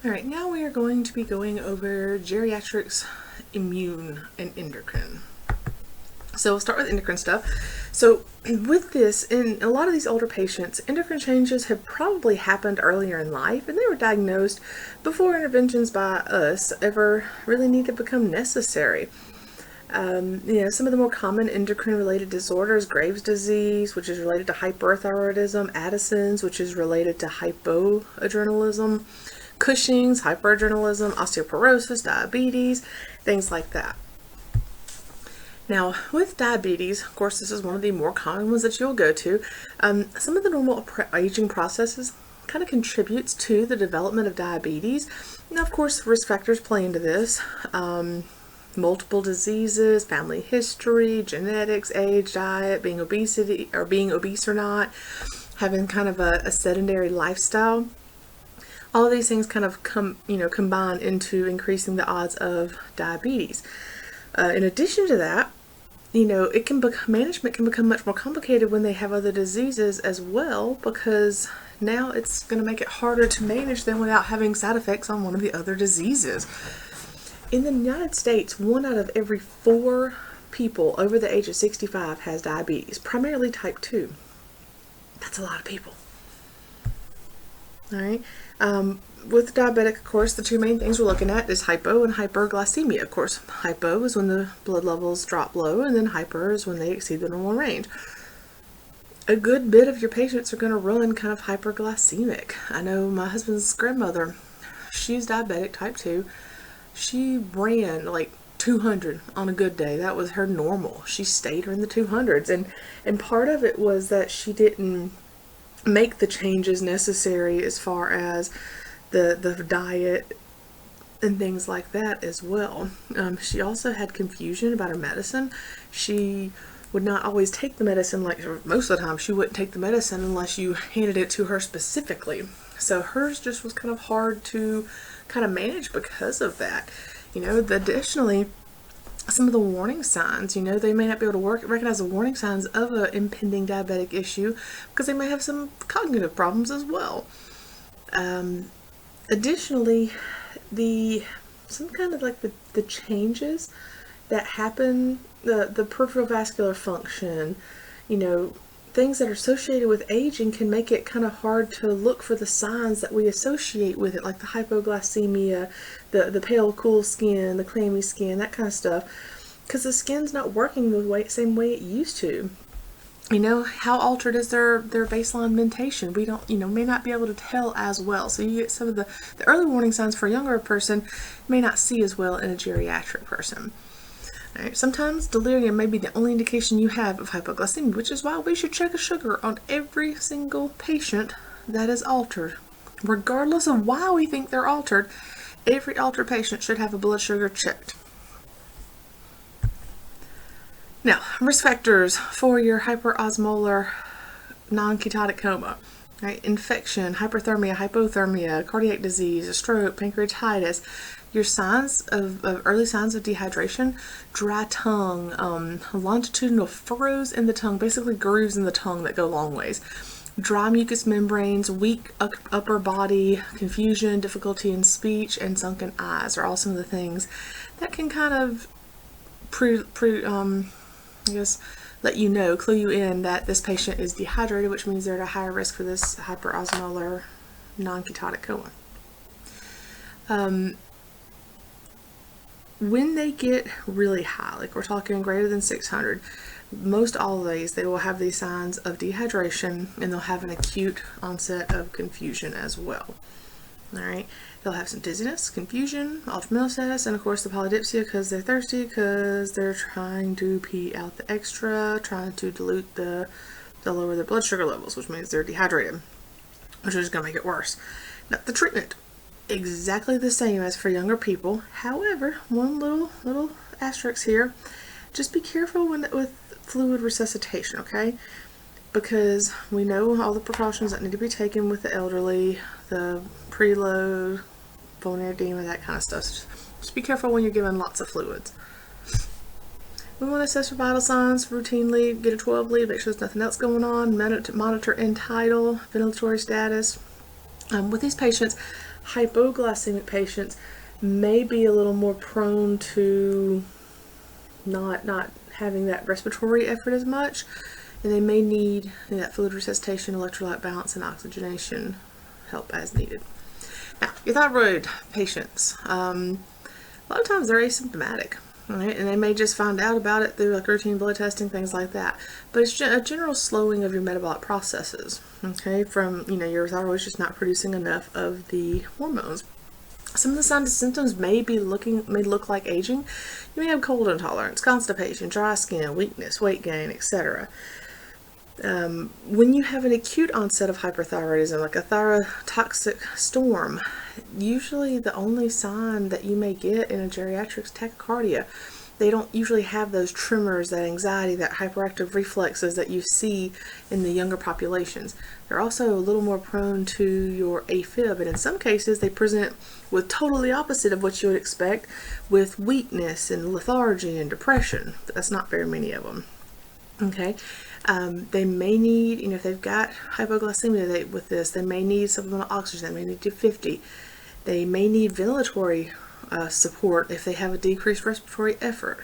All right, now we are going to be going over geriatrics, immune, and endocrine. So we'll start with endocrine stuff. So with this, in a lot of these older patients, endocrine changes have probably happened earlier in life, and they were diagnosed before interventions by us ever really need to become necessary. Some of the more common endocrine-related disorders: Graves' disease, which is related to hyperthyroidism; Addison's, which is related to hypoadrenalism; Cushing's, hyperadrenalism; osteoporosis, diabetes, things like that. Now, with diabetes, of course, this is one of the more common ones that you'll go to. Some of the normal aging processes kind of contributes to the development of diabetes. Now, of course, risk factors play into this. Multiple diseases, family history, genetics, age, diet, being obese or not, having kind of a sedentary lifestyle. All of these things kind of combine into increasing the odds of diabetes. In addition to that, management can become much more complicated when they have other diseases as well, because now it's going to make it harder to manage them without having side effects on one of the other diseases. In the United States, 1 out of every 4 people over the age of 65 has diabetes, primarily type 2. That's a lot of people. All right. With diabetic, of course, the 2 main things we're looking at is hypo and hyperglycemia. Of course, hypo is when the blood levels drop low, and then hyper is when they exceed the normal range. A good bit of your patients are going to run kind of hyperglycemic. I know my husband's grandmother, she's diabetic type 2. She ran like 200 on a good day. That was her normal. She stayed in the 200s, and part of it was that she didn't make the changes necessary as far as the diet and things like that as well. She also had confusion about her medicine. She would not always take the medicine, like most of the time she wouldn't take the medicine unless you handed it to her specifically. So hers just was kind of hard to kind of manage because of that. Additionally, some of the warning signs, they may not be able to recognize the warning signs of an impending diabetic issue because they may have some cognitive problems as well. Additionally, some kind of like the changes that happen, the peripheral vascular function, things that are associated with aging can make it kind of hard to look for the signs that we associate with it, like the hypoglycemia, the pale, cool skin, the clammy skin, that kind of stuff, because the skin's not working the same way it used to. How altered is their baseline mentation? We don't, may not be able to tell as well. So you get some of the early warning signs for a younger person may not see as well in a geriatric person. All right, sometimes delirium may be the only indication you have of hypoglycemia, which is why we should check a sugar on every single patient that is altered. Regardless of why we think they're altered, every altered patient should have a blood sugar checked. Now, risk factors for your hyperosmolar non-ketotic coma. Right? Infection, hyperthermia, hypothermia, cardiac disease, a stroke, pancreatitis. Your signs of early signs of dehydration: dry tongue, longitudinal furrows in the tongue, basically grooves in the tongue that go long ways, dry mucous membranes, weak upper body, confusion, difficulty in speech, and sunken eyes are all some of the things that can kind of let you know, clue you in that this patient is dehydrated, which means they're at a higher risk for this hyperosmolar non-ketotic coma. When they get really high, like we're talking greater than 600, most all of these, they will have these signs of dehydration, and they'll have an acute onset of confusion as well. All right, they'll have some dizziness, confusion, altered mental status, and of course the polydipsia, because they're thirsty, because they're trying to pee out the extra, trying to dilute the lower their blood sugar levels, which means they're dehydrated, which is going to make it worse. Now, the treatment, exactly the same as for younger people. However, one little asterisk here: just be careful with fluid resuscitation, okay? Because we know all the precautions that need to be taken with the elderly, the preload, pulmonary edema, that kind of stuff. So just be careful when you're giving lots of fluids. We want to assess for vital signs routinely, get a 12 lead, make sure there's nothing else going on, monitor end tidal, ventilatory status. With these patients, Hypoglycemic patients may be a little more prone to not having that respiratory effort as much, and they may need that fluid resuscitation, electrolyte balance, and oxygenation help as needed. Now, your thyroid patients, a lot of times they're asymptomatic, right? And they may just find out about it through like routine blood testing, things like that. But it's a general slowing of your metabolic processes, okay? From, your thyroid's just not producing enough of the hormones. Some of the signs and symptoms may look like aging. You may have cold intolerance, constipation, dry skin, weakness, weight gain, etc. When you have an acute onset of hyperthyroidism, like a thyrotoxic storm, usually the only sign that you may get in a geriatric is tachycardia. They don't usually have those tremors, that anxiety, that hyperactive reflexes that you see in the younger populations. They're also a little more prone to your AFib, and in some cases they present with totally opposite of what you would expect, with weakness and lethargy and depression. That's not very many of them. Okay, they may need, if they've got hypoglycemia with this, they may need supplemental oxygen. They may need 250. They may need ventilatory support if they have a decreased respiratory effort.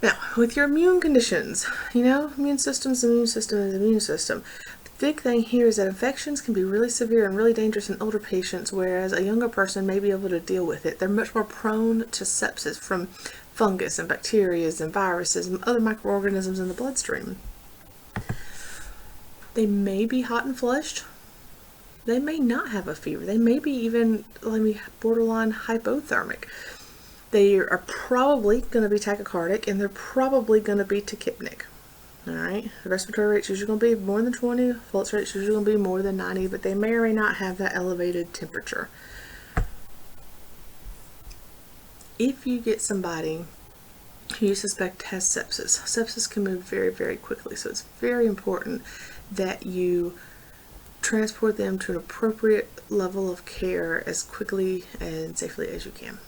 Now, with your immune conditions, immune system is immune system is immune system. The big thing here is that infections can be really severe and really dangerous in older patients, whereas a younger person may be able to deal with it. They're much more prone to sepsis from fungus and bacteria and viruses and other microorganisms in the bloodstream. They may be hot and flushed. They may not have a fever. They may be even borderline hypothermic. They are probably going to be tachycardic, and they're probably going to be tachypnic. All right, the respiratory rate's usually going to be more than 20, pulse rate's usually going to be more than 90, but they may or may not have that elevated temperature. If you get somebody who you suspect has sepsis can move very, very quickly, so it's very important that you transport them to an appropriate level of care as quickly and safely as you can.